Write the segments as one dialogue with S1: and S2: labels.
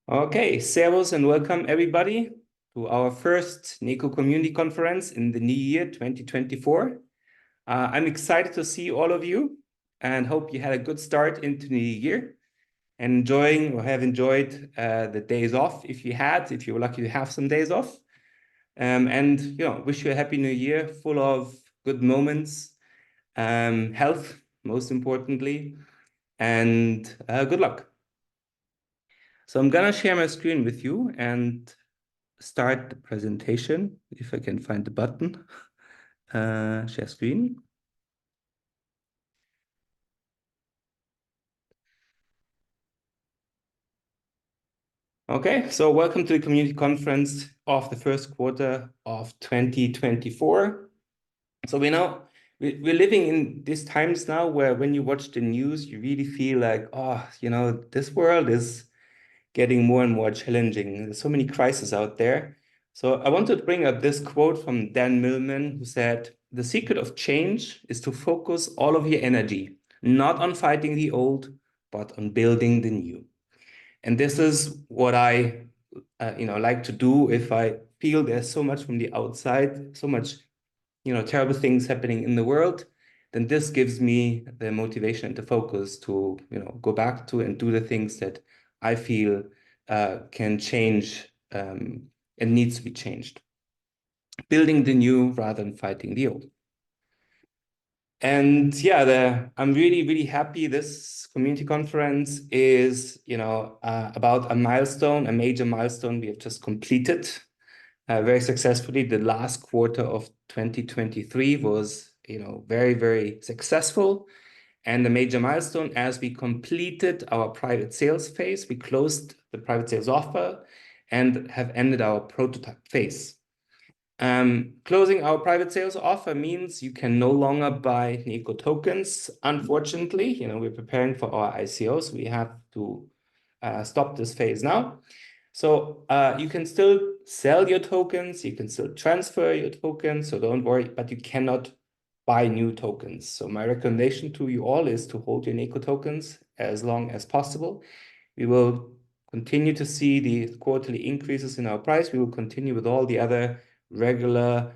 S1: Okay, servus and welcome everybody to our first Neco Community Conference in the new year 2024. I'm excited to see all of you and hope you had a good start into the new year and enjoying or have enjoyed the days off if you were lucky to have some days off. And wish you a happy new year full of good moments, health, most importantly, and good luck. So I'm gonna share my screen with you and start the presentation, if I can find the button. Share screen. Okay, so welcome to the community conference of the first quarter of 2024. So we're living in these times now where when you watch the news, you really feel like, this world is getting more and more challenging. There's so many crises out there. So I wanted to bring up this quote from Dan Millman, who said, "The secret of change is to focus all of your energy, not on fighting the old, but on building the new." And this is what I like to do if I feel there's so much from the outside, so much terrible things happening in the world, then this gives me the motivation and the focus to, go back to and do the things that I feel can change and needs to be changed. Building the new rather than fighting the old. And yeah, I'm really, really happy this community conference is, about a milestone, a major milestone we have just completed very successfully. The last quarter of 2023 was, very, very successful and a major milestone as we completed our private sales phase. We closed the private sales offer and have ended our prototype phase. Closing our private sales offer means you can no longer buy Neco tokens. Unfortunately, we're preparing for our ICO, so we have to stop this phase now. So you can still sell your tokens, you can still transfer your tokens, so don't worry, but you cannot buy new tokens. So my recommendation to you all is to hold your Neco tokens as long as possible. We will continue to see the quarterly increases in our price. We will continue with all the other regular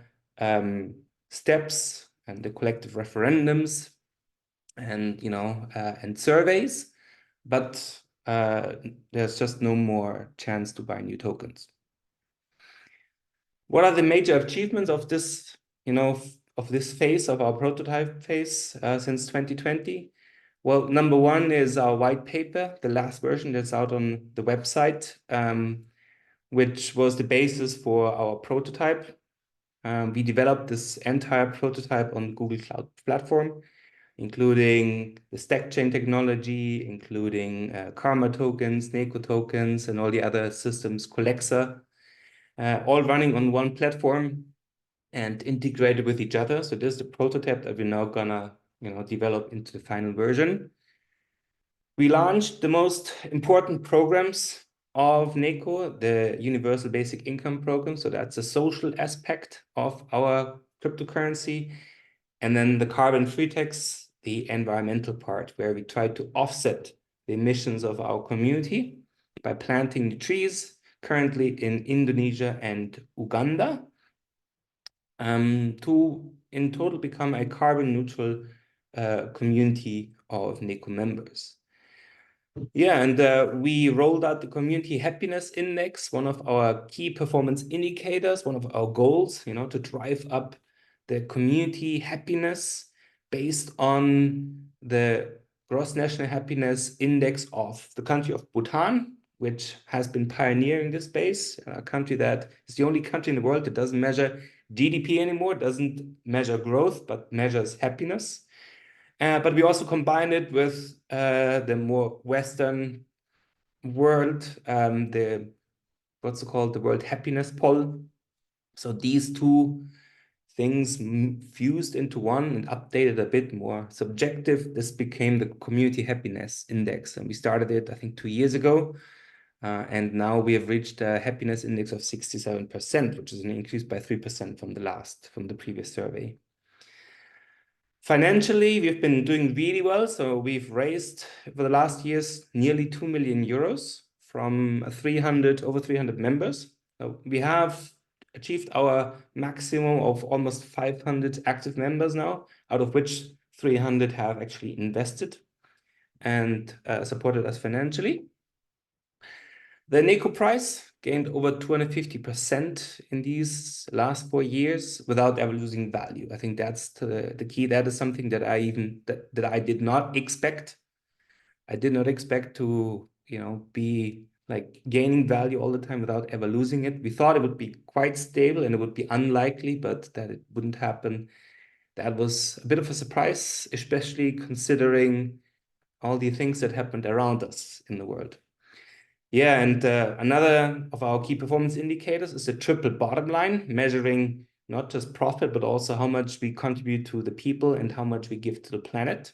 S1: steps and the collective referendums and and surveys, but there's just no more chance to buy new tokens. What are the major achievements of this, of this phase of our prototype phase since 2020? Well, number one is our white paper, the last version that's out on the website, which was the basis for our prototype. We developed this entire prototype on Google Cloud Platform, including the stack chain technology, including Karma tokens, Neco tokens, and all the other systems, Collexa, all running on one platform and integrated with each other. So this is the prototype that we're now gonna, develop into the final version. We launched the most important programs of Neco, the Universal Basic Income Program. So that's a social aspect of our cryptocurrency. And then the carbon-free tax, the environmental part, where we try to offset the emissions of our community by planting the trees, currently in Indonesia and Uganda, to in total become a carbon neutral community of Neco members. Yeah, and we rolled out the Community Happiness Index, one of our key performance indicators, one of our goals, to drive up the community happiness based on the Gross National Happiness Index of the country of Bhutan, which has been pioneering this space, a country that is the only country in the world that doesn't measure GDP anymore, doesn't measure growth, but measures happiness. But we also combine it with the more Western world, the World Happiness Poll. So these two things fused into one and updated a bit more subjective. This became the Community Happiness Index, and we started it, I think, 2 years ago. And now we have reached a happiness index of 67%, which is an increase by 3% from the previous survey. Financially, we've been doing really well. So we've raised for the last years nearly 2 million euros from over 300 members. So we have achieved our maximum of almost 500 active members now, out of which 300 have actually invested and supported us financially. The Neco price gained over 250% in these last 4 years without ever losing value. I think that's the key. That is something that I did not expect. I did not expect to, be like gaining value all the time without ever losing it. We thought it would be quite stable and it would be unlikely, but that it wouldn't happen. That was a bit of a surprise, especially considering all the things that happened around us in the world. Yeah, and another of our key performance indicators is the triple bottom line, measuring not just profit, but also how much we contribute to the people and how much we give to the planet.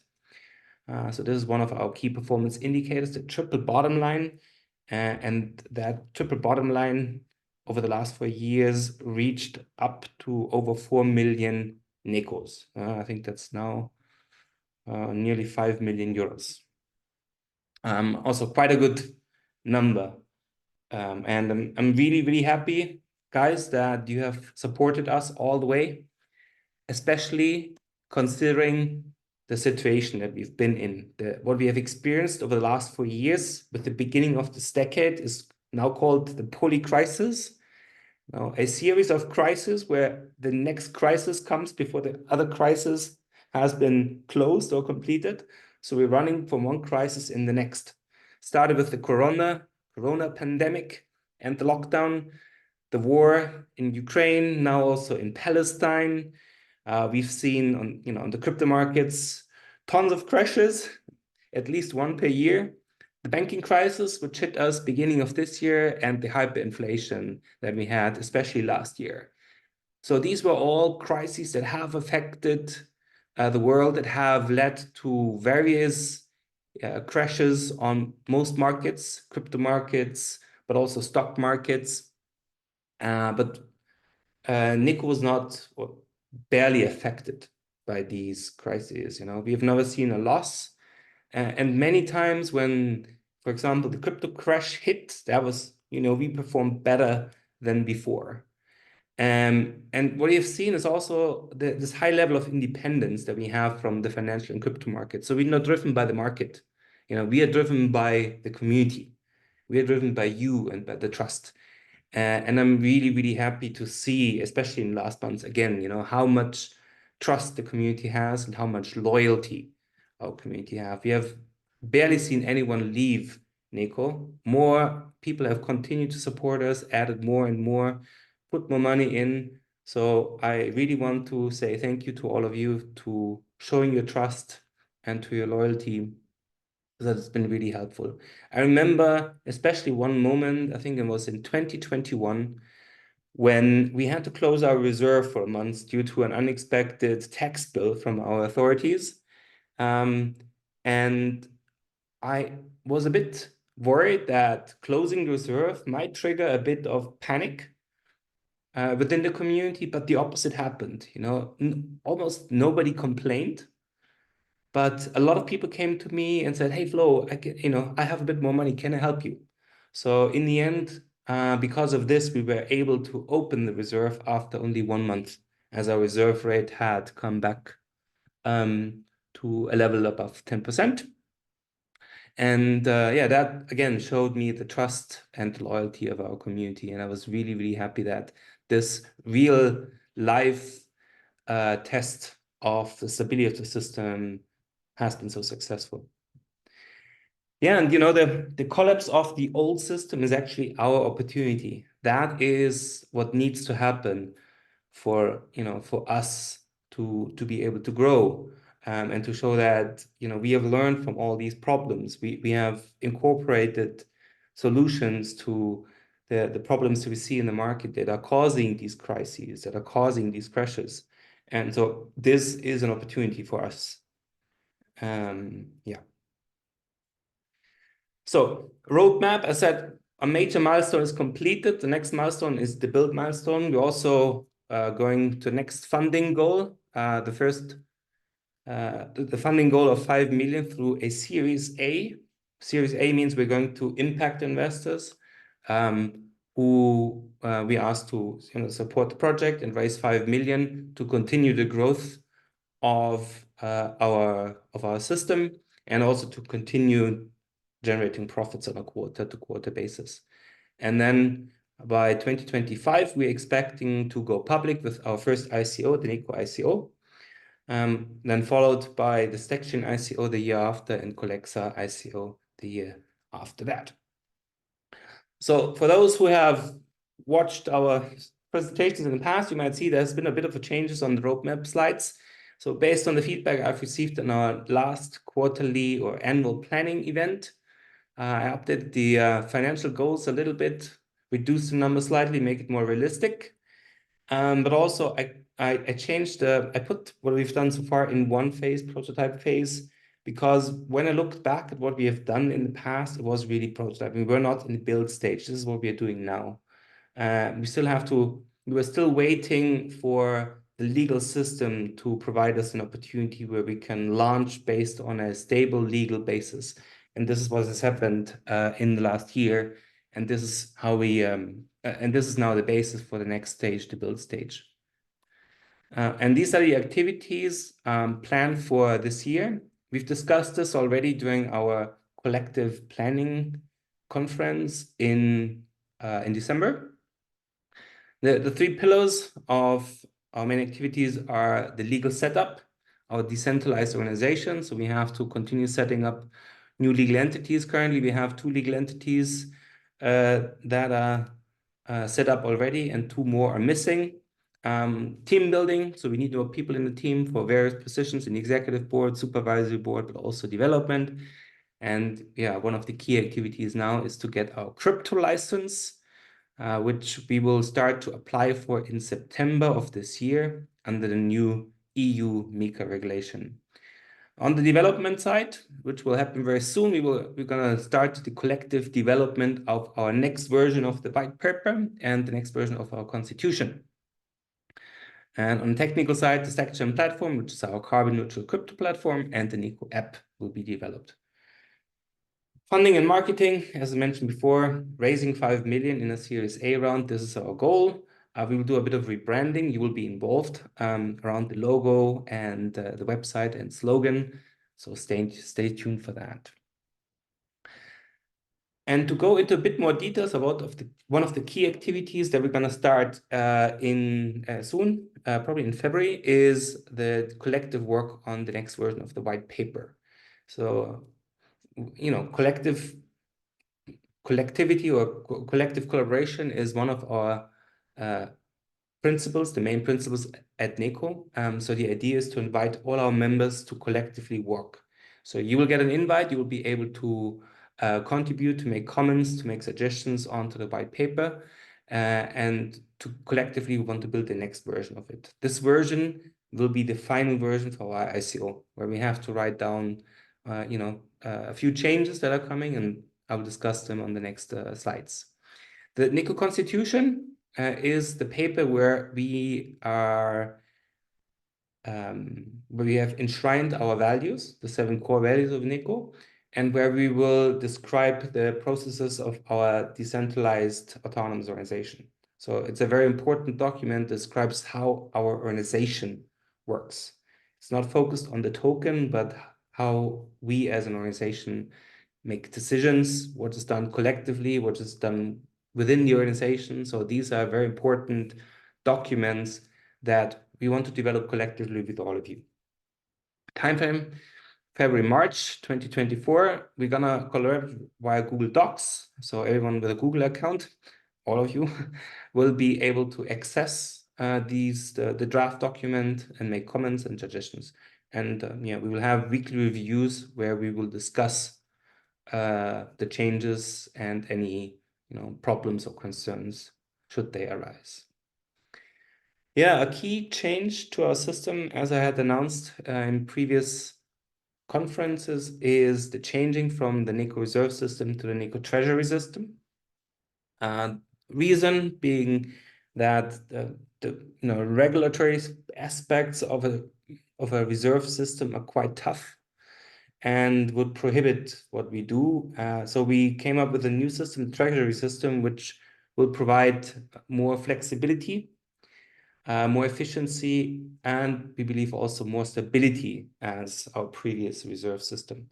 S1: So this is one of our key performance indicators, the triple bottom line. And that triple bottom line over the last 4 years reached up to over 4 million Necos. I think that's now nearly 5 million euros. Also quite a good number. And I'm really, really happy, guys, that you have supported us all the way, especially considering the situation that we've been in. What we have experienced over the last 4 years with the beginning of this decade is now called the poly crisis. Now, a series of crises where the next crisis comes before the other crisis has been closed or completed. So we're running from one crisis in the next. Started with the corona pandemic and the lockdown, the war in Ukraine, now also in Palestine. We've seen on the crypto markets tons of crashes, at least one per year. The banking crisis, which hit us beginning of this year, and the hyperinflation that we had, especially last year. So these were all crises that have affected the world, that have led to various crashes on most markets, crypto markets, but also stock markets. But Neco was not, or barely affected by these crises. We have never seen a loss. And many times when, for example, the crypto crash hit, that was, we performed better than before. And what you've seen is also this high level of independence that we have from the financial and crypto market. So we're not driven by the market. We are driven by the community. We are driven by you and by the trust. And I'm really, really happy to see, especially in the last months, again, how much trust the community has and how much loyalty our community have. We have barely seen anyone leave Neco. More people have continued to support us, added more and more, put more money in. So I really want to say thank you to all of you to showing your trust and to your loyalty. That's been really helpful. I remember especially one moment, I think it was in 2021, when we had to close our reserve for a month due to an unexpected tax bill from our authorities. And I was a bit worried that closing the reserve might trigger a bit of panic within the community, but the opposite happened. Almost nobody complained. But a lot of people came to me and said, "Hey, Flo, I have a bit more money. Can I help you?" So in the end, because of this, we were able to open the reserve after only 1 month, as our reserve rate had come back to a level above 10%. And yeah, that again showed me the trust and the loyalty of our community. And I was really, really happy that this real life test of the stability of the system has been so successful. Yeah, and the collapse of the old system is actually our opportunity. That is what needs to happen for us to be able to grow and to show that we have learned from all these problems. We have incorporated solutions to the problems that we see in the market that are causing these crises, that are causing these crashes. And so this is an opportunity for us. Yeah. So roadmap, as I said, a major milestone is completed. The next milestone is the build milestone. We're also going to the next funding goal. The funding goal of 5 million through a Series A. Series A means we're going to impact investors who we asked to support the project and raise 5 million to continue the growth of our system, and also to continue generating profits on a quarter-to-quarter basis. And then by 2025, we're expecting to go public with our first ICO, the Neco ICO, then followed by the StackChain ICO the year after, and Collexa ICO the year after that. So for those who have watched our presentations in the past, you might see there's been a bit of a changes on the roadmap slides. So based on the feedback I've received in our last quarterly or annual planning event, I updated the financial goals a little bit, reduced the number slightly, make it more realistic. But also I changed I put what we've done so far in one phase, prototype phase, because when I looked back at what we have done in the past, it was really prototype. We were not in the build stage. This is what we are doing now. We were still waiting for the legal system to provide us an opportunity where we can launch based on a stable legal basis. And this is what has happened in the last year. And this is how we, and this is now the basis for the next stage, the build stage. And these are the activities planned for this year. We've discussed this already during our collective planning conference in December. The three pillars of our main activities are the legal setup, our decentralized organization. So we have to continue setting up new legal entities. Currently, we have 2 legal entities that are set up already, and 2 more are missing. Team building, so we need more people in the team for various positions in the executive board, supervisory board, but also development. And yeah, one of the key activities now is to get our crypto license, which we will start to apply for in September of this year under the new EU MiCA regulation. On the development side, which will happen very soon, we're gonna start the collective development of our next version of the white paper and the next version of our constitution. And on the technical side, the StackChain platform, which is our carbon neutral crypto platform, and the Neco app will be developed. Funding and marketing, as I mentioned before, raising 5 million in a Series A round. This is our goal. We will do a bit of rebranding. You will be involved around the logo and the website and slogan. So stay tuned for that. And to go into a bit more details about one of the key activities that we're going to start soon, probably in February, is the collective work on the next version of the white paper. So, collectivity or collective collaboration is one of our principles, the main principles at Neco. So the idea is to invite all our members to collectively work. So you will get an invite, you will be able to contribute, to make comments, to make suggestions onto the white paper, and to collectively we want to build the next version of it. This version will be the final version for our ICO, where we have to write down, a few changes that are coming, and I'll discuss them on the next slides. The Neco Constitution is the paper where we are where we have enshrined our values, the 7 core values of Neco, and where we will describe the processes of our decentralized autonomous organization. So it's a very important document that describes how our organization works. It's not focused on the token, but how we as an organization make decisions, what is done collectively, what is done within the organization. So these are very important documents that we want to develop collectively with all of you. Timeframe, February, March 2024. We're gonna collaborate via Google Docs. So everyone with a Google account, all of you, will be able to access the draft document and make comments and suggestions. And we will have weekly reviews where we will discuss the changes and any problems or concerns should they arise. Yeah, a key change to our system, as I had announced in previous conferences, is the changing from the Neco reserve system to the Neco treasury system. Reason being that the regulatory aspects of a reserve system are quite tough, and would prohibit what we do. So we came up with a new system, treasury system, which will provide more flexibility, more efficiency, and we believe also more stability as our previous reserve system.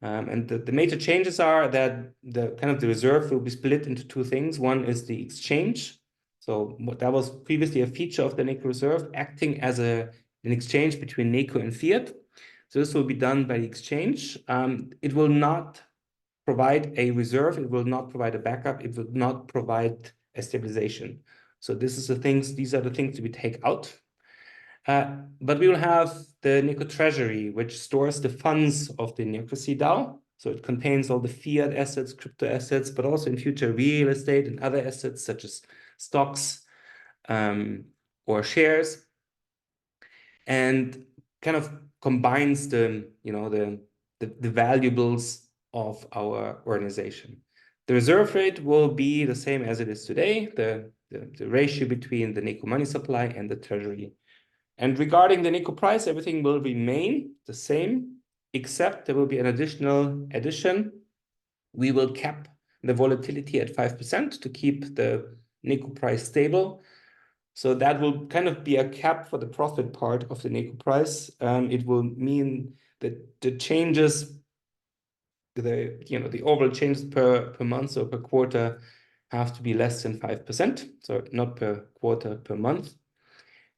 S1: And the major changes are that the reserve will be split into two things. One is the exchange. So that was previously a feature of the Neco reserve, acting as an exchange between Neco and fiat. So this will be done by the exchange. It will not provide a reserve. It will not provide a backup. It will not provide a stabilization. So these are the things to be take out. But we will have the Neco treasury, which stores the funds of the Neco DAO. So it contains all the fiat assets, crypto assets, but also in future real estate and other assets such as stocks or shares, and kind of combines the valuables of our organization. The reserve rate will be the same as it is today, the ratio between the Neco money supply and the treasury. And regarding the Neco price, everything will remain the same, except there will be an additional addition. We will cap the volatility at 5% to keep the Neco price stable. So that will kind of be a cap for the profit part of the Neco price. It will mean that the changes, the overall changes per month or per quarter have to be less than 5%. So not per quarter, per month,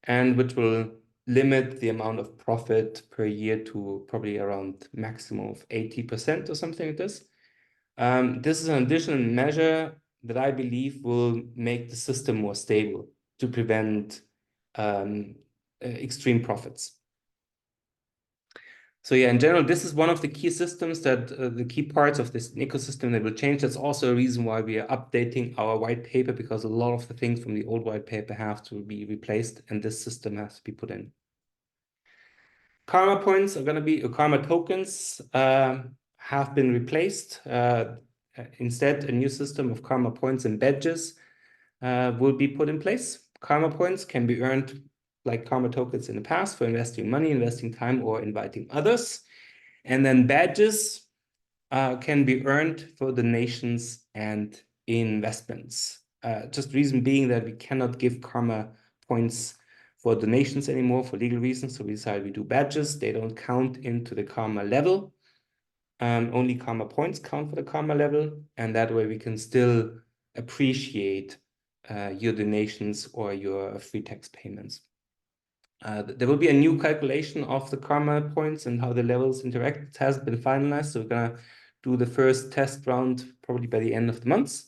S1: and which will limit the amount of profit per year to probably around maximum of 80% or something like this. This is an additional measure that I believe will make the system more stable to prevent extreme profits. So yeah, in general, this is one of the key systems that the key parts of this ecosystem that will change. That's also a reason why we are updating our white paper, because a lot of the things from the old white paper have to be replaced and this system has to be put in. Karma points are going to be, karma tokens have been replaced. Instead, a new system of karma points and badges will be put in place. Karma points can be earned like karma tokens in the past for investing money, investing time, or inviting others. And then badges can be earned for donations and investments. Just reason being that we cannot give karma points for donations anymore for legal reasons. So we decided we do badges. They don't count into the karma level. Only karma points count for the karma level. And that way we can still appreciate your donations or your free tax payments. There will be a new calculation of the karma points and how the levels interact. It hasn't been finalized, so we're gonna do the first test round probably by the end of the month.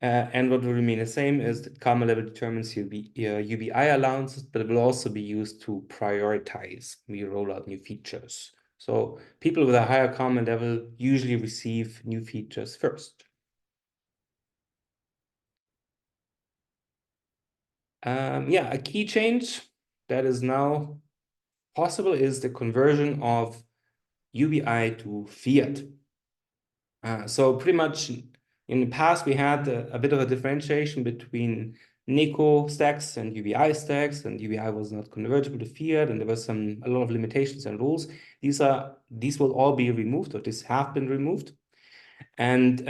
S1: And what will remain the same is that karma level determines your UBI allowances, but it will also be used to prioritize when you roll out new features. So people with a higher karma level usually receive new features first. Yeah, a key change that is now possible is the conversion of UBI to fiat. So pretty much in the past, we had a bit of a differentiation between Neco stacks and UBI stacks, and UBI was not convertible to fiat, and there was a lot of limitations and rules. These will all be removed, or these have been removed. And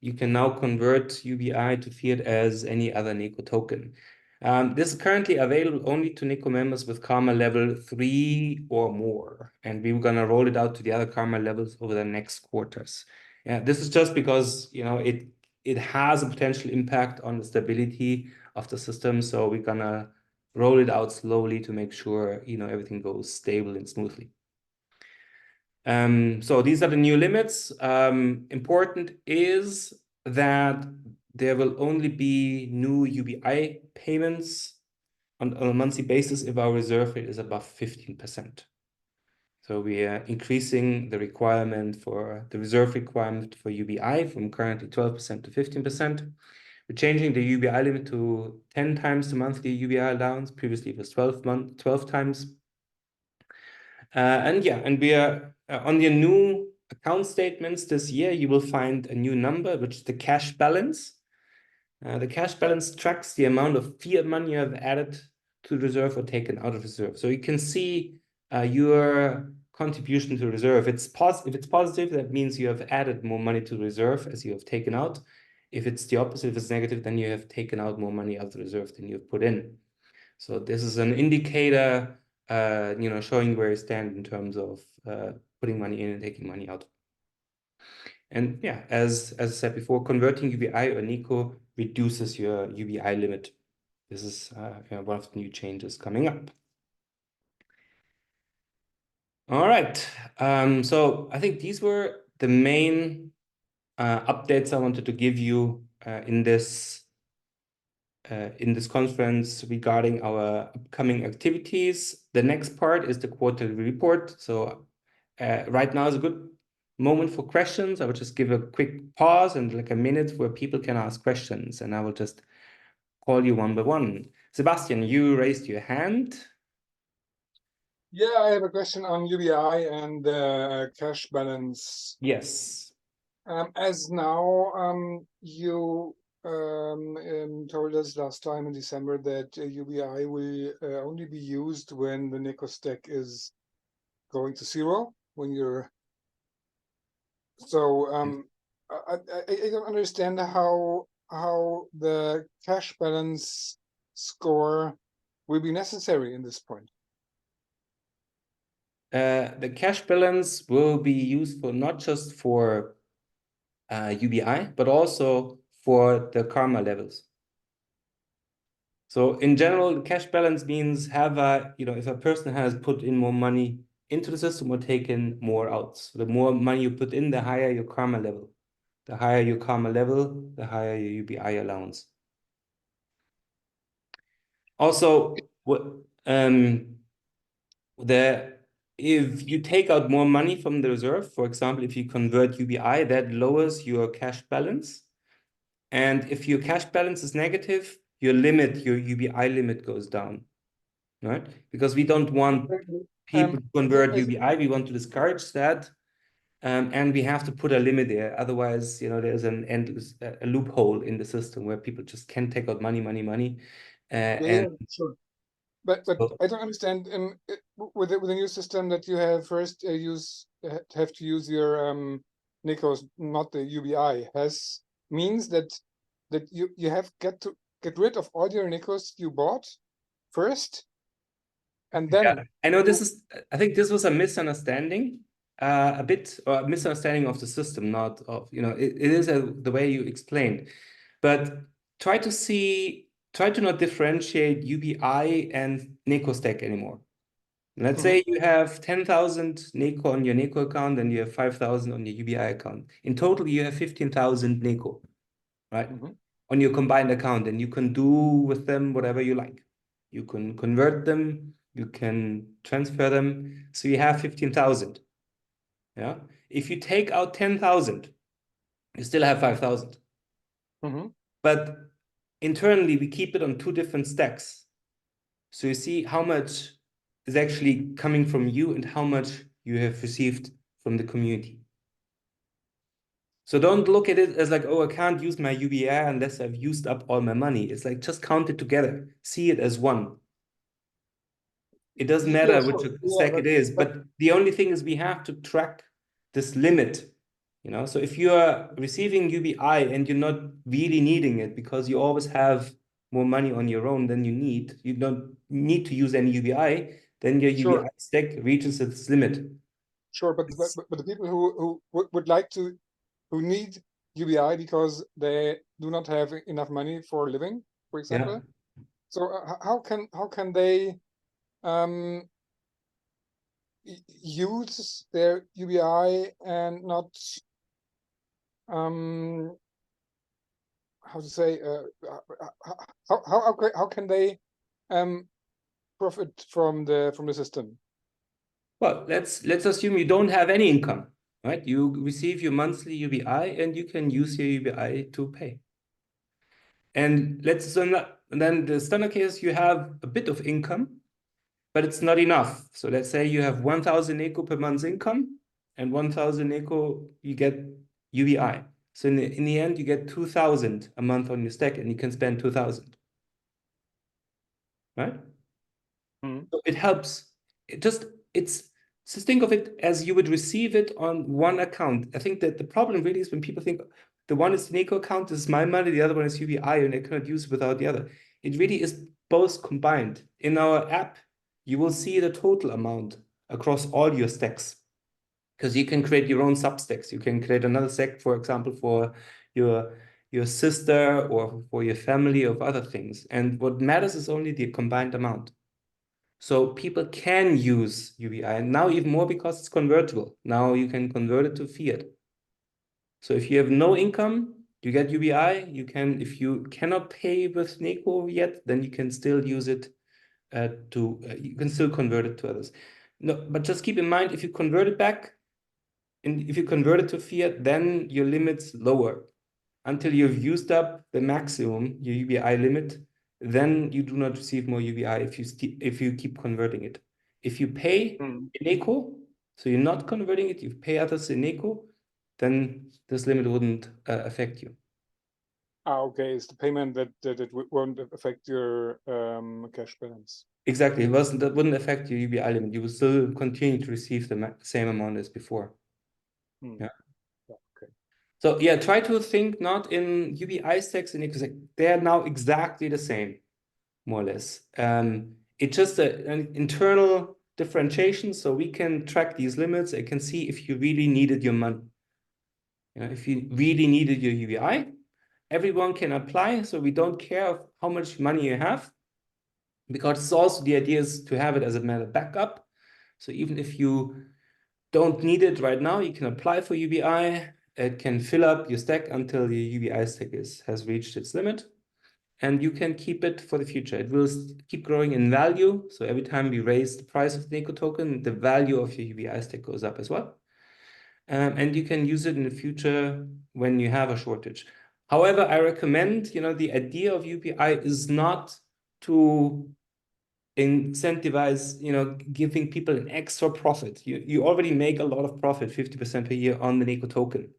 S1: you can now convert UBI to fiat as any other Neco token. This is currently available only to Neco members with Karma level 3 or more, and we're gonna roll it out to the other Karma levels over the next quarters. Yeah, this is just because it has a potential impact on the stability of the system, so we're gonna roll it out slowly to make sure everything goes stable and smoothly. So these are the new limits. Important is that there will only be new UBI payments on a monthly basis if our reserve rate is above 15%. So we are increasing the requirement for the reserve requirement for UBI from currently 12% to 15%. We're changing the UBI limit to 10 times the monthly UBI allowance. Previously it was 12 times. And we are on your new account statements this year, you will find a new number, which is the cash balance. The cash balance tracks the amount of fiat money you have added to reserve or taken out of reserve. So you can see your contribution to reserve. If it's positive, that means you have added more money to reserve as you have taken out. If it's the opposite, if it's negative, then you have taken out more money out of the reserve than you've put in. So this is an indicator, showing where you stand in terms of putting money in and taking money out. And yeah, as I said before, converting UBI or Neco reduces your UBI limit. This is one of the new changes coming up. All right. So I think these were the main updates I wanted to give you in this conference regarding our upcoming activities. The next part is the quarterly report. So right now is a good moment for questions. I will just give a quick pause and like a minute where people can ask questions, and I will just call you one by one. Sebastian, you raised your hand.
S2: Yeah, I have a question on UBI and cash balance.
S1: Yes.
S2: As now, you told us last time in December that UBI will only be used when the Neco stack is going to zero. I don't understand how the cash balance score will be necessary in this point.
S1: The cash balance will be used for not just for UBI, but also for the karma levels. So in general, the cash balance means if a person has put in more money into the system or taken more out. So the more money you put in, the higher your karma level. The higher your karma level, the higher your UBI allowance. Also, if you take out more money from the reserve, for example, if you convert UBI, that lowers your cash balance. And if your cash balance is negative, your UBI limit goes down, right? Because we don't want people to convert UBI. We want to discourage that. And we have to put a limit there. Otherwise, there's an endless a loophole in the system where people just can take out money.
S2: Yeah, sure. But I don't understand with the new system that you have first have to use your Nicos, not the UBI, means that you have to get rid of all your Nicos you bought first, and then
S1: I know I think this was a misunderstanding, a bit, or a misunderstanding of the system, not of, it is the way you explained, but try to not differentiate UBI and Neco stack anymore. Let's say you have 10,000 Neco on your Neco account and you have 5,000 on your UBI account. In total, you have 15,000 Neco, right? On your combined account, and you can do with them whatever you like. You can convert them, you can transfer them. So you have 15,000. Yeah. If you take out 10,000, you still have 5,000. But internally, we keep it on two different stacks. So you see how much is actually coming from you and how much you have received from the community. So don't look at it as like, oh, I can't use my UBI unless I've used up all my money. It's like, just count it together. See it as one. It doesn't matter which stack it is, but the only thing is we have to track this limit. So if you are receiving UBI and you're not really needing it because you always have more money on your own than you don't need to use any UBI, then your UBI stack reaches its limit.
S2: Sure, but the people who would like to, who need UBI because they do not have enough money for living, for example. Yeah. So how can they use their UBI and not how to say how can they profit from the system?
S1: Well, let's assume you don't have any income, right? You receive your monthly UBI and you can use your UBI to pay. And then the standard case, you have a bit of income, but it's not enough. So let's say you have 1,000 Neco per month income and 1,000 Neco you get UBI. So in the end, you get 2,000 a month on your stack and you can spend 2,000, right? So it helps. It's So think of it as you would receive it on one account. I think that the problem really is when people think the one is the Neco account, this is my money, the other one is UBI, and I cannot use it without the other. It really is both combined. In our app, you will see the total amount across all your stacks, because you can create your own substacks. You can create another stack, for example, for your sister or for your family of other things. And what matters is only the combined amount. So people can use UBI, and now even more because it's convertible. Now you can convert it to fiat. So if you have no income, you get UBI. You can, if you cannot pay with Neco yet, then you can still use it you can still convert it to others. No, but just keep in mind, if you convert it back, and if you convert it to fiat, then your limit's lower. Until you've used up the maximum, your UBI limit, then you do not receive more UBI if you keep converting it. If you pay in Neco, so you're not converting it, you pay others in Neco, then this limit wouldn't affect you.
S2: Okay, it's the payment that won't affect your cash balance.
S1: Exactly, that wouldn't affect your UBI limit. You will still continue to receive the same amount as before. Yeah.
S2: Okay.
S1: So yeah, try to think not in UBI stacks and Neco stacks. They are now exactly the same, more or less. It's just an internal differentiation, so we can track these limits. I can see if you really needed your money. You know, if you really needed your UBI, everyone can apply, so we don't care how much money you have, because it's also the idea is to have it as a matter backup. So even if you don't need it right now, you can apply for UBI. It can fill up your stack until your UBI stack has reached its limit, and you can keep it for the future. It will keep growing in value. So every time we raise the price of the Neco token, the value of your UBI stack goes up as well. And you can use it in the future when you have a shortage. However, I recommend, the idea of UBI is not to incentivize, giving people an extra profit. You already make a lot of profit, 50% per year on the Neco token.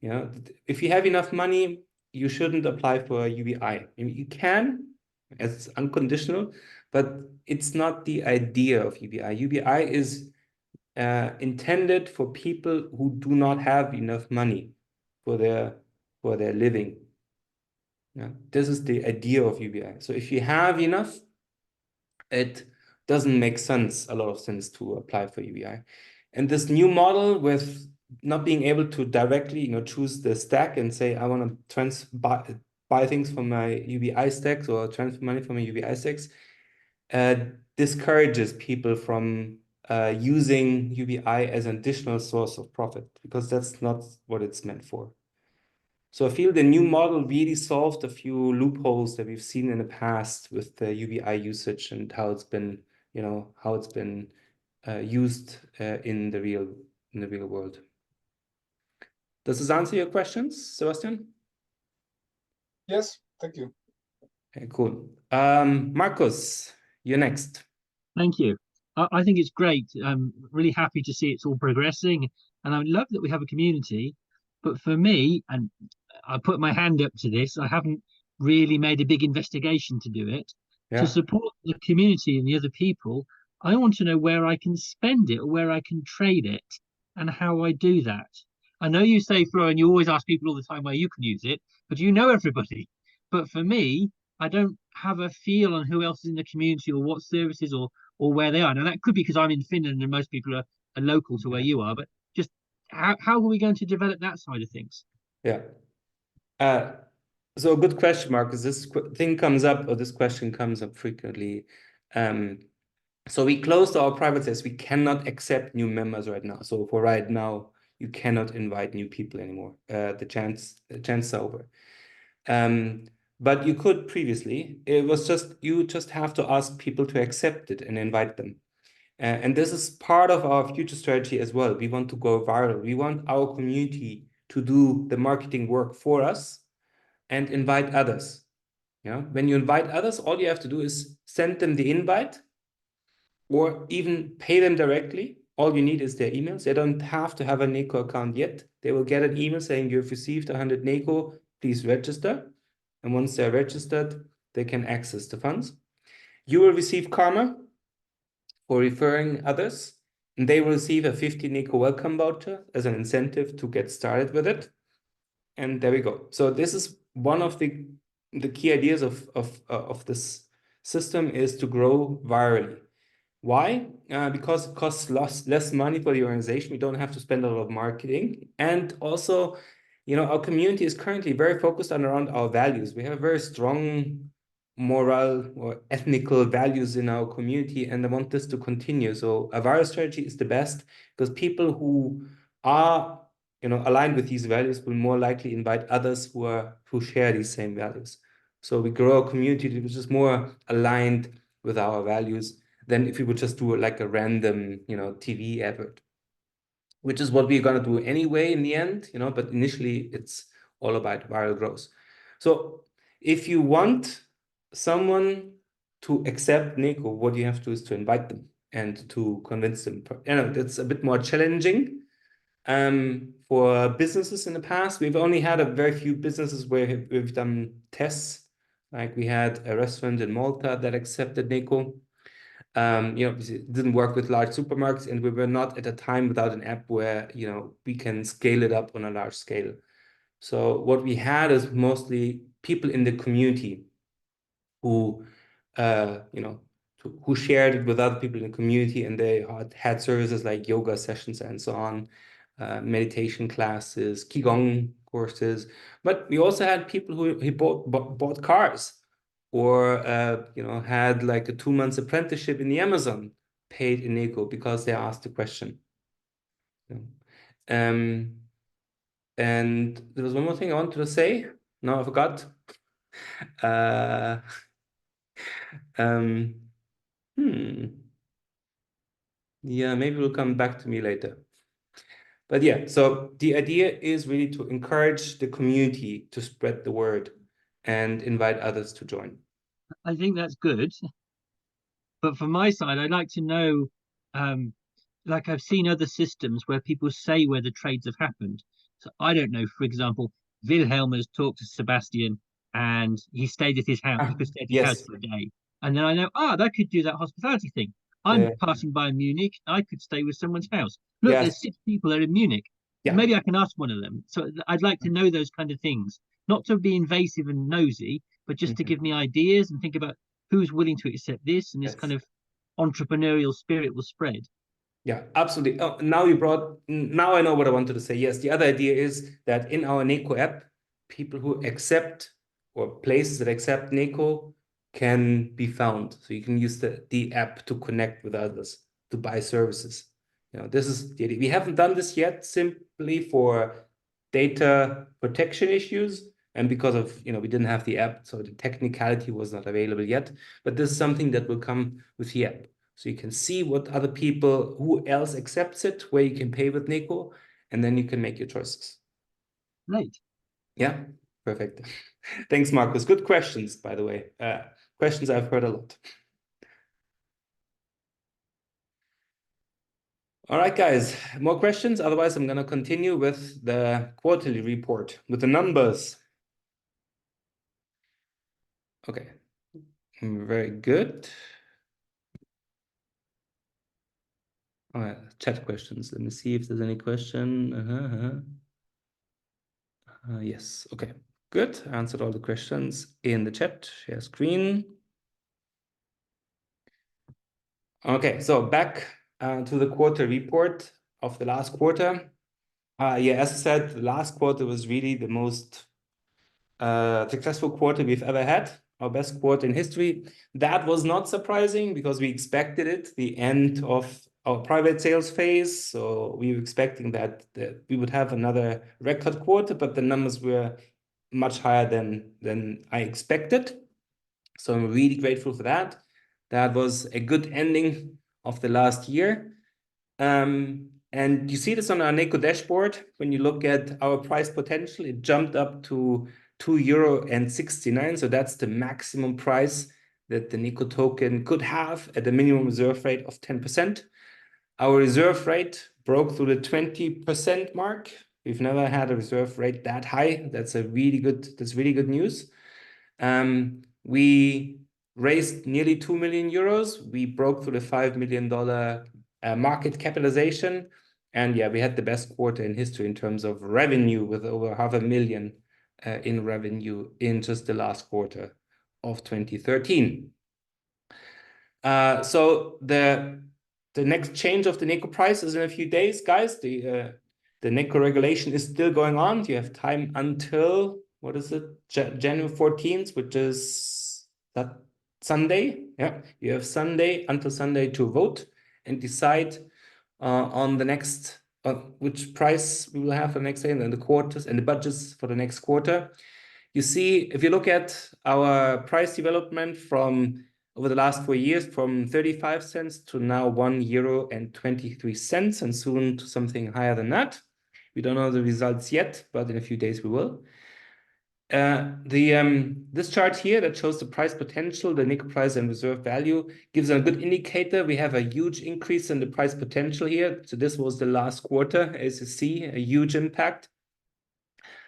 S1: If you have enough money, you shouldn't apply for a UBI. I mean, you can, as it's unconditional, but it's not the idea of UBI. UBI is intended for people who do not have enough money for their living. This is the idea of UBI. So if you have enough, it doesn't make sense, a lot of sense, to apply for UBI. And this new model with not being able to directly, choose the stack and say, I want to buy things from my UBI stacks or transfer money from my UBI stacks, discourages people from using UBI as an additional source of profit, because that's not what it's meant for. So I feel the new model really solved a few loopholes that we've seen in the past with the UBI usage and how it's been, used in the real world. Does this answer your questions, Sebastian?
S2: Yes, thank you.
S1: Okay, cool. Marcus, you're next.
S3: Thank you. I think it's great. I'm really happy to see it's all progressing, and I love that we have a community. But for me, and I put my hand up to this, I haven't really made a big investigation to do it.
S1: Yeah.
S3: To support the community and the other people, I want to know where I can spend it or where I can trade it and how I do that. I know you say, Flo, and you always ask people all the time where you can use it, but you know everybody. But for me, I don't have a feel on who else is in the community or what services or where they are. Now, that could be because I'm in Finland and most people are local to where you are, but just how are we going to develop that side of things?
S1: Yeah. So a good question, Marcus. This thing comes up, or this question comes up frequently. So we closed our private sales. We cannot accept new members right now. So for right now, you cannot invite new people anymore. The chance is over. But you could previously. It was you just have to ask people to accept it and invite them. And this is part of our future strategy as well. We want to go viral. We want our community to do the marketing work for us and invite others. When you invite others, all you have to do is send them the invite or even pay them directly. All you need is their emails. They don't have to have a Neco account yet. They will get an email saying you've received 100 Neco, please register. And once they're registered, they can access the funds. You will receive karma for referring others. and they will receive a 50 Neco welcome voucher as an incentive to get started with it. And there we go. So this is one of the key ideas of this system, is to grow virally. Why? Because it costs less money for the organization. We don't have to spend a lot of marketing. And also, our community is currently very focused on around our values. We have very strong moral or ethnical values in our community, and I want this to continue. So a viral strategy is the best, because people who are aligned with these values will more likely invite others who share these same values. So we grow a community which is more aligned with our values than if we would just do like a random, TV advert, which is what we're gonna do anyway in the end, but initially it's all about viral growth. So if you want someone to accept Neco, what you have to do is to invite them and to convince them. That's a bit more challenging. For businesses in the past, we've only had a very few businesses where we've done tests. Like we had a restaurant in Malta that accepted Neco. It didn't work with large supermarkets, and we were not at a time without an app where, we can scale it up on a large scale. So what we had is mostly people in the community who, who shared it with other people in the community, and they had services like yoga sessions and so on, meditation classes, Qigong courses. But we also had people who bought cars, or had like a 2 months apprenticeship in the Amazon, paid in Neco because they asked a question. And there was one more thing I wanted to say. No, I forgot. Yeah, maybe will come back to me later. But yeah, so the idea is really to encourage the community to spread the word and invite others to join.
S3: I think that's good. But from my side, I'd like to know, like I've seen other systems where people say where the trades have happened. So I don't know, for example, Wilhelm has talked to Sebastian and he stayed at his house. He could stay at his house
S1: Yes.
S3: for a day. And then I know, that could do that hospitality thing. I'm passing by Munich. I could stay with someone's house. Look,
S1: Yes.
S3: there's 6 people there in Munich.
S1: Yeah.
S3: Maybe I can ask one of them. So I'd like to know those kind of things, not to be invasive and nosy, but just to give me ideas and think about who's willing to accept this, and this kind of entrepreneurial spirit will spread.
S1: Yeah, absolutely. Oh, now I know what I wanted to say. Yes, the other idea is that in our Neco app, people who accept, or places that accept Neco, can be found. So you can use the app to connect with others, to buy services. This is the idea. We haven't done this yet, simply for data protection issues, and because of, we didn't have the app, so the technicality was not available yet. But this is something that will come with the app. So you can see what other people, who else accepts it, where you can pay with Neco, and then you can make your choices.
S3: Right.
S1: Yeah, perfect. Thanks, Marcus. Good questions, by the way. Questions I've heard a lot. All right, guys, more questions? Otherwise, I'm going to continue with the quarterly report, with the numbers. Okay, very good. All right, chat questions. Let me see if there's any question. Yes, okay, good. Answered all the questions in the chat. Share screen. Okay, so back to the quarter report of the last quarter. Yeah, as I said, the last quarter was really the most successful quarter we've ever had, our best quarter in history. That was not surprising because we expected it, the end of our private sales phase. So we were expecting that we would have another record quarter, but the numbers were much higher than I expected. So I'm really grateful for that. That was a good ending of the last year. And you see this on our Neco dashboard. When you look at our price potential, it jumped up to €2.69. So that's the maximum price that the Neco token could have at a minimum reserve rate of 10%. Our reserve rate broke through the 20% mark. We've never had a reserve rate that high. That's really good news. We raised nearly €2 million. We broke through the $5 million market capitalization. And yeah, we had the best quarter in history in terms of revenue, with over 500,000 in revenue in just the last quarter of 2013. So the next change of the Neco price is in a few days, guys. The Neco regulation is still going on. You have time until, what is it, January 14th, which is that Sunday. Yeah, you have Sunday until Sunday to vote and decide on the next, which price we will have for the next day, and then the quarters and the budgets for the next quarter. You see, if you look at our price development from over the last 4 years, from 35 cents to now €1.23, and soon to something higher than that. We don't know the results yet, but in a few days we will. This chart here that shows the price potential, the Neco price and reserve value, gives a good indicator. We have a huge increase in the price potential here. So this was the last quarter, as you see, a huge impact.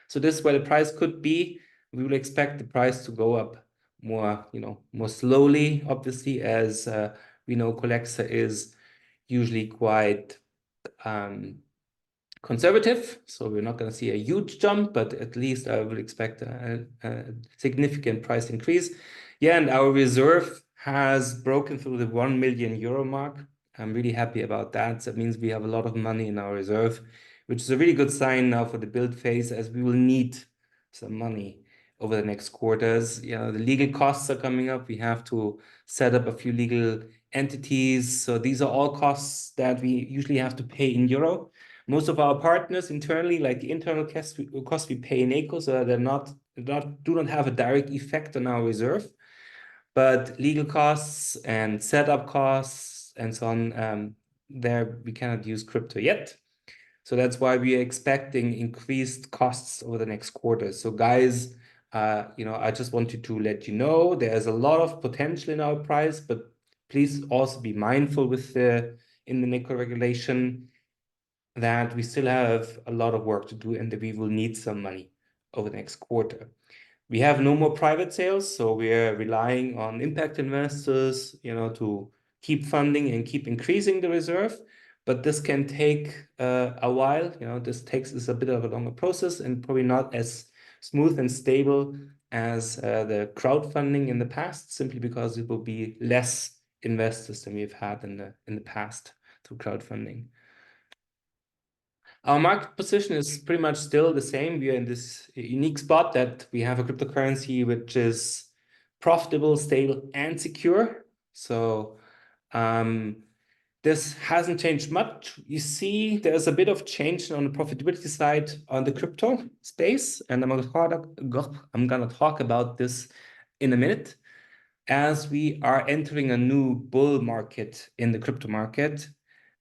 S1: So this is where the price could be. We will expect the price to go up more, more slowly, obviously, as we know Collexa is usually quite conservative. So we're not going to see a huge jump, but at least I will expect a significant price increase. Yeah, and our reserve has broken through the €1 million mark. I'm really happy about that. That means we have a lot of money in our reserve, which is a really good sign now for the build phase, as we will need some money over the next quarters. The legal costs are coming up. We have to set up a few legal entities. So these are all costs that we usually have to pay in euro. Most of our partners internally, like the internal costs we pay in Neco, so they do not have a direct effect on our reserve. But legal costs and setup costs and so on, there we cannot use crypto yet. So that's why we are expecting increased costs over the next quarter. So guys, I just wanted to let you know there's a lot of potential in our price, but please also be mindful in the Neco regulation that we still have a lot of work to do and that we will need some money over the next quarter. We have no more private sales, so we are relying on impact investors, to keep funding and keep increasing the reserve. But this can take a while. This is a bit of a longer process and probably not as smooth and stable as the crowdfunding in the past, simply because it will be less investors than we've had in the past through crowdfunding. Our market position is pretty much still the same. We are in this unique spot that we have a cryptocurrency which is profitable, stable, and secure. So this hasn't changed much. You see, there's a bit of change on the profitability side on the crypto space, and I'm gonna talk about this in a minute, as we are entering a new bull market in the crypto market.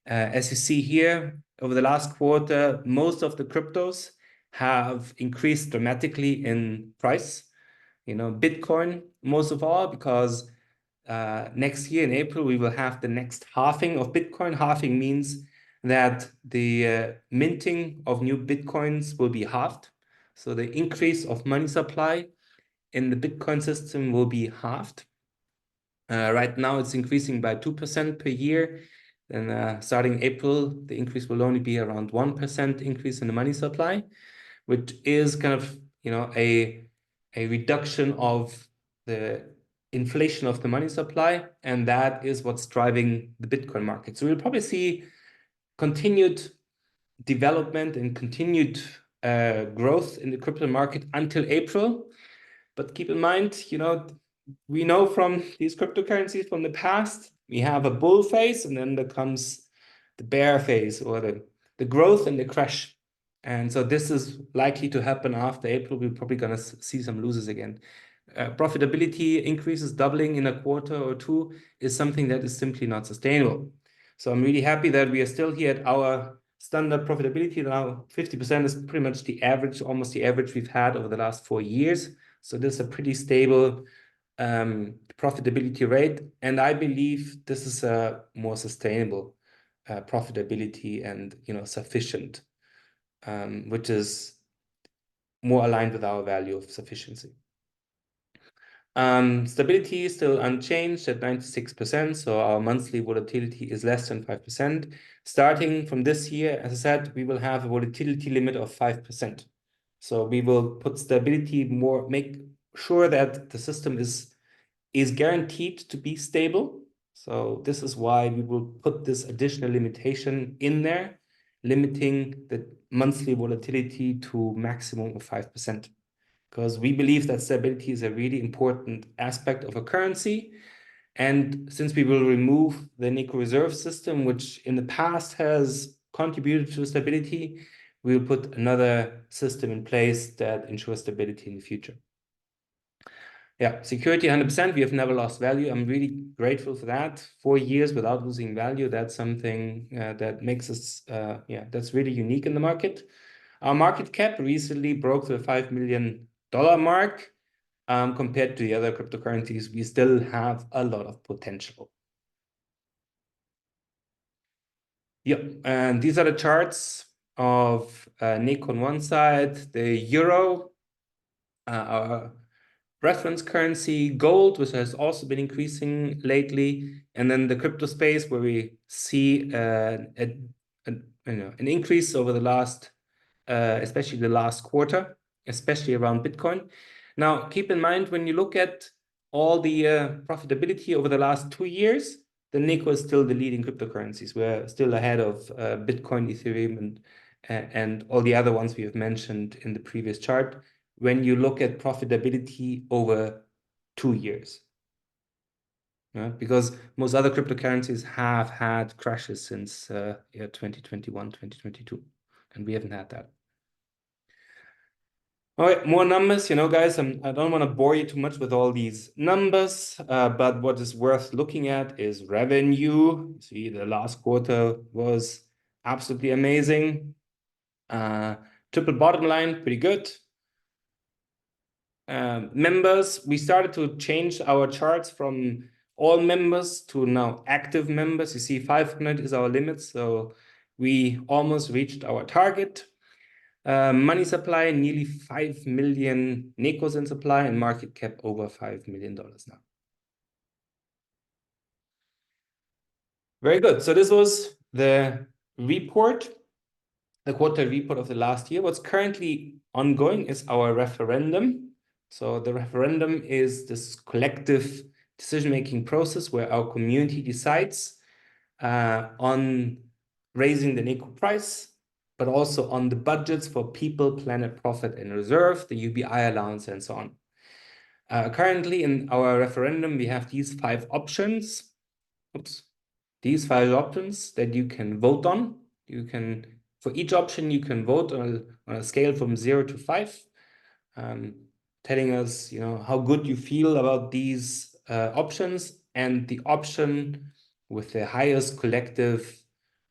S1: As you see here, over the last quarter, most of the cryptos have increased dramatically in price. Bitcoin most of all, because next year in April, we will have the next halving of Bitcoin. Halving means that the minting of new Bitcoins will be halved. So the increase of money supply in the Bitcoin system will be halved. Right now, it's increasing by 2% per year. Then starting April, the increase will only be around 1% increase in the money supply, which is kind of, a reduction of the inflation of the money supply. And that is what's driving the Bitcoin market. So we'll probably see continued development and continued growth in the crypto market until April. But keep in mind, we know from these cryptocurrencies from the past, we have a bull phase, and then there comes the bear phase, or the growth and the crash. And so this is likely to happen after April. We're probably going to see some losers again. Profitability increases, doubling in a quarter or two, is something that is simply not sustainable. So I'm really happy that we are still here at our standard profitability now. 50% is pretty much the average, almost the average we've had over the last 4 years. So this is a pretty stable profitability rate, and I believe this is a more sustainable profitability and sufficient, which is more aligned with our value of sufficiency. Stability is still unchanged at 96%, so our monthly volatility is less than 5%. Starting from this year, as I said, we will have a volatility limit of 5%. So we will put stability more, make sure that the system is guaranteed to be stable. So this is why we will put this additional limitation in there, limiting the monthly volatility to maximum of 5%. Because we believe that stability is a really important aspect of a currency. And since we will remove the Neco reserve system, which in the past has contributed to stability, we will put another system in place that ensures stability in the future. Yeah, security 100%. We have never lost value. I'm really grateful for that. 4 years without losing value. That's something that makes us, that's really unique in the market. Our market cap recently broke the $5 million mark. Compared to the other cryptocurrencies, we still have a lot of potential. Yep, and these are the charts of Neco on one side, the euro, our reference currency, gold, which has also been increasing lately, and then the crypto space where we see an increase over the last, especially the last quarter, especially around Bitcoin. Now, keep in mind, when you look at all the profitability over the last 2 years, the Neco is still the leading cryptocurrencies. We're still ahead of Bitcoin, Ethereum, and all the other ones we have mentioned in the previous chart, when you look at profitability over 2 years. Because most other cryptocurrencies have had crashes since 2021, 2022, and we haven't had that. All right, more numbers, guys, I don't want to bore you too much with all these numbers, but what is worth looking at is revenue. See, the last quarter was absolutely amazing. Triple bottom line, pretty good. Members, we started to change our charts from all members to now active members. You see, 500 is our limit, so we almost reached our target. Money supply, nearly 5 million Necos in supply, and market cap over $5 million now. Very good. So this was the report, the quarter report of the last year. What's currently ongoing is our referendum. So the referendum is this collective decision-making process where our community decides on raising the Neco price, but also on the budgets for people, planet, profit, and reserve, the UBI allowance, and so on. Currently in our referendum, we have these 5 options. These 5 options that you can vote on. For each option, you can vote on a scale from 0 to 5, telling us, how good you feel about these options, and the option with the highest collective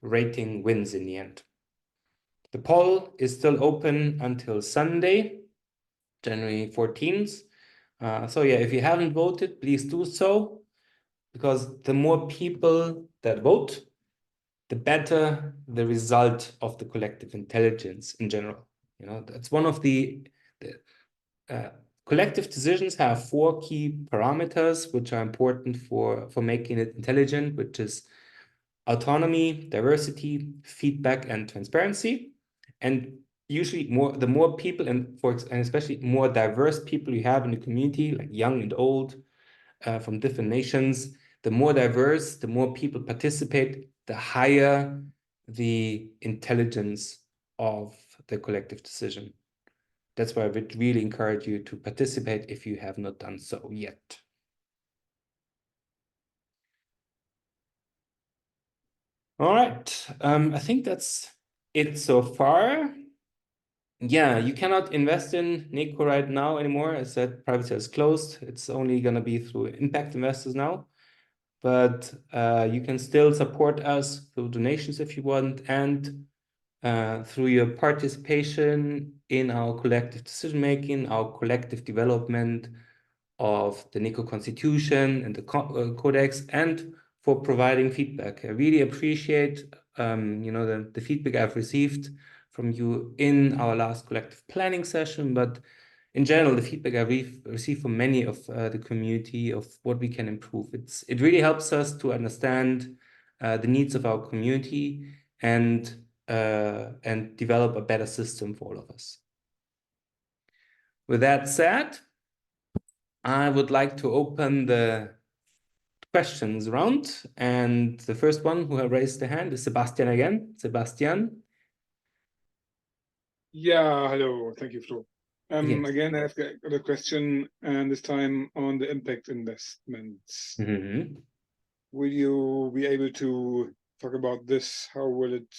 S1: rating wins in the end. The poll is still open until Sunday, January 14th. So yeah, if you haven't voted, please do so, because the more people that vote, the better the result of the collective intelligence in general. That's one of the collective decisions have 4 key parameters which are important for making it intelligent, which is autonomy, diversity, feedback, and transparency. And usually the more people and especially more diverse people you have in the community, like young and old, from different nations, the more diverse, the more people participate, the higher the intelligence of the collective decision. That's why I would really encourage you to participate if you have not done so yet. All right, I think that's it so far. Yeah, you cannot invest in Neco right now anymore. As I said, private sale is closed. It's only going to be through impact investors now. But you can still support us through donations if you want, and through your participation in our collective decision-making, our collective development of the Neco Constitution and the Codex, and for providing feedback. I really appreciate the feedback I've received from you in our last collective planning session, but in general, the feedback I received from many of the community of what we can improve. It really helps us to understand the needs of our community and develop a better system for all of us. With that said, I would like to open the questions round, and the first one who have raised the hand is Sebastian again. Sebastian.
S2: Yeah, hello. Thank you, Flo.
S1: Yes.
S2: Again, I've got a question, and this time on the impact investments.
S1: Mm-hmm.
S2: Will you be able to talk about this? How will it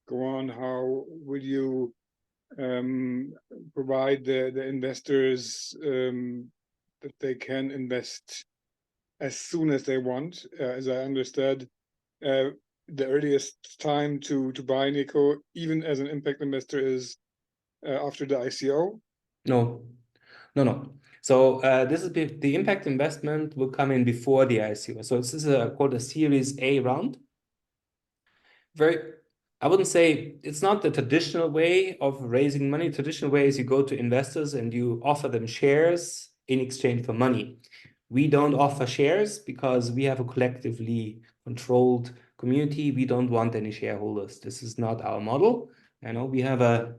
S2: go on? How will you provide the investors that they can invest as soon as they want? As I understood, the earliest time to buy Neco, even as an impact investor, is after the ICO?
S1: No. So this is the impact investment will come in before the ICO. So this is called a Series A round. I wouldn't say it's not the traditional way of raising money. Traditional way is you go to investors and you offer them shares in exchange for money. We don't offer shares because we have a collectively controlled community. We don't want any shareholders. This is not our model. I know we have a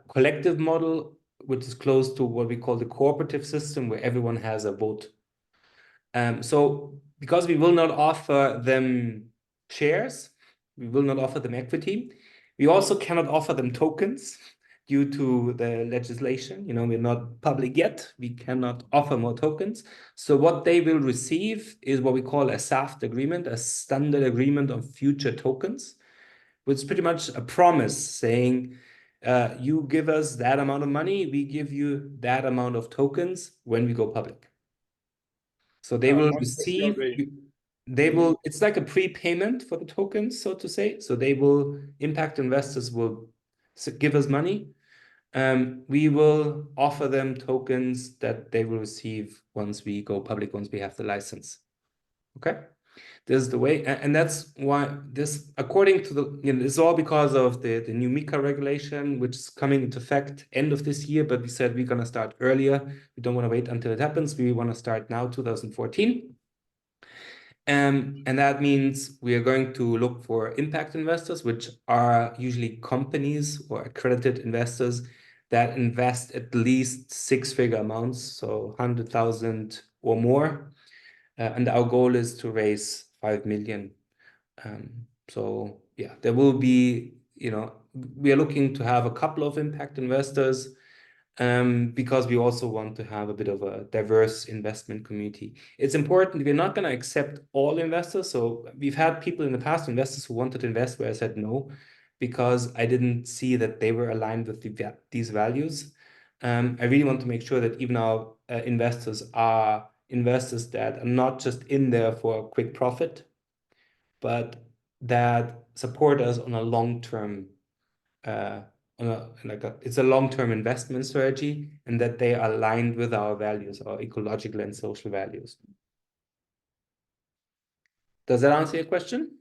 S1: collective model, which is close to what we call the cooperative system, where everyone has a vote. So because we will not offer them shares, we will not offer them equity. We also cannot offer them tokens due to the legislation. We're not public yet. We cannot offer more tokens. So what they will receive is what we call a SAFT agreement, a standard agreement of future tokens, which is pretty much a promise saying, you give us that amount of money, we give you that amount of tokens when we go public. So they will receive, it's like a prepayment for the tokens, so to say. So impact investors will give us money. We will offer them tokens that they will receive once we go public, once we have the license. Okay? This is the way, and that's why this, according to it's all because of the new MiCA regulation, which is coming into effect end of this year. But we said we're going to start earlier. We don't want to wait until it happens. We want to start now, 2014. And that means we are going to look for impact investors, which are usually companies or accredited investors that invest at least six-figure amounts, so 100,000 or more. And our goal is to raise 5 million. So yeah, there will be, we are looking to have a couple of impact investors because we also want to have a bit of a diverse investment community. It's important, we're not going to accept all investors. So we've had people in the past, investors who wanted to invest, where I said no, because I didn't see that they were aligned with these values. I really want to make sure that even our investors are investors that are not just in there for a quick profit, but that support us on a long-term it's a long-term investment strategy, and that they are aligned with our values, our ecological and social values. Does that answer your question?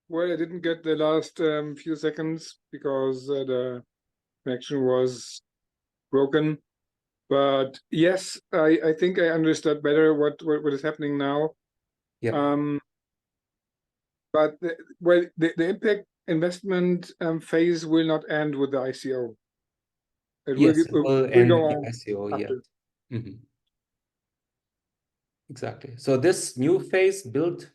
S2: Well, I didn't get the last few seconds because the connection was broken. But yes, I think I understood better what is happening now.
S1: Yeah.
S2: But the impact investment phase will not end with the ICO. It will
S1: end
S2: go
S1: with
S2: on
S1: the ICO,
S2: after.
S1: Yeah. Exactly. So this new phase, build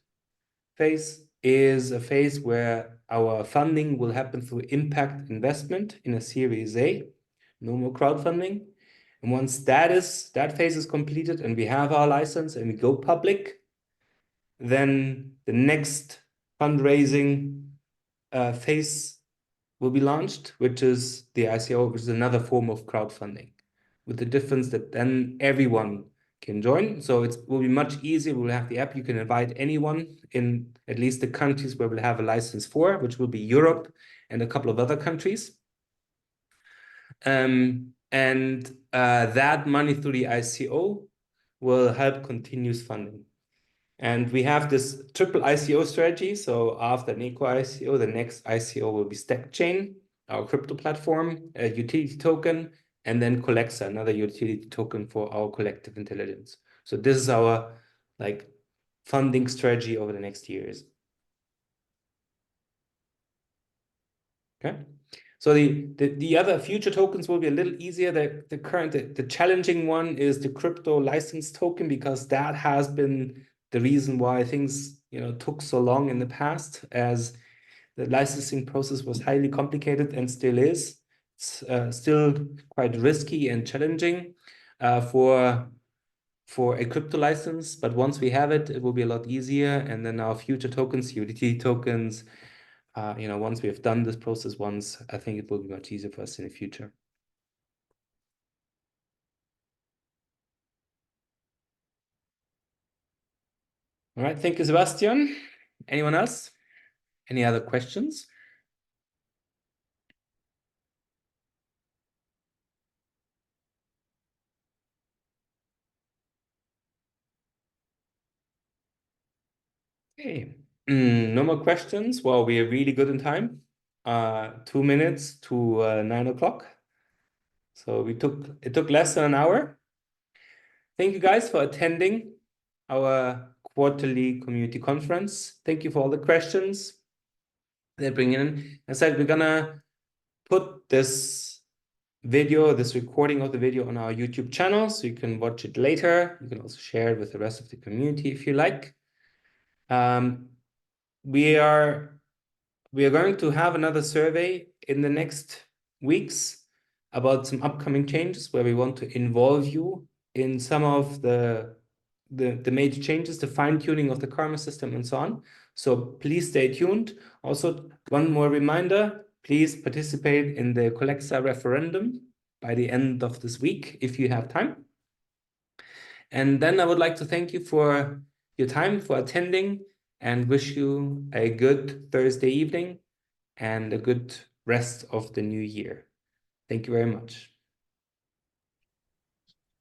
S1: phase, is a phase where our funding will happen through impact investment in a Series A, no more crowdfunding. And once that phase is completed and we have our license and we go public, then the next fundraising phase will be launched, which is the ICO, which is another form of crowdfunding, with the difference that then everyone can join. So it will be much easier. We'll have the app. You can invite anyone in at least the countries where we'll have a license for, which will be Europe and a couple of other countries. That money through the ICO will help continuous funding. And we have this triple ICO strategy. So after Neco ICO, the next ICO will be Stack Chain. our crypto platform, a utility token, and then Collexa, another utility token for our collective intelligence. So this is our like funding strategy over the next years. Okay. So the other future tokens will be a little easier. The challenging one is the crypto license token, because that has been the reason why things took so long in the past, as the licensing process was highly complicated and still is. It's still quite risky and challenging for a crypto license, but once we have it, it will be a lot easier. And then our future tokens, utility tokens, once we have done this process once, I think it will be much easier for us in the future. All right, thank you, Sebastian. Anyone else? Any other questions? Okay, no more questions. Well, we are really good in time. 2 minutes to 9 o'clock. So it took less than an hour. Thank you guys for attending our quarterly community conference. Thank you for all the questions they're bringing in. As I said, we're gonna put this recording of the video on our YouTube channel, so you can watch it later. You can also share it with the rest of the community if you like. We are going to have another survey in the next weeks about some upcoming changes where we want to involve you in some of the major changes, the fine-tuning of the karma system and so on. So please stay tuned. Also, one more reminder, please participate in the Collexa referendum by the end of this week if you have time. And then I would like to thank you for your time, for attending, and wish you a good Thursday evening and a good rest of the new year. Thank you very much.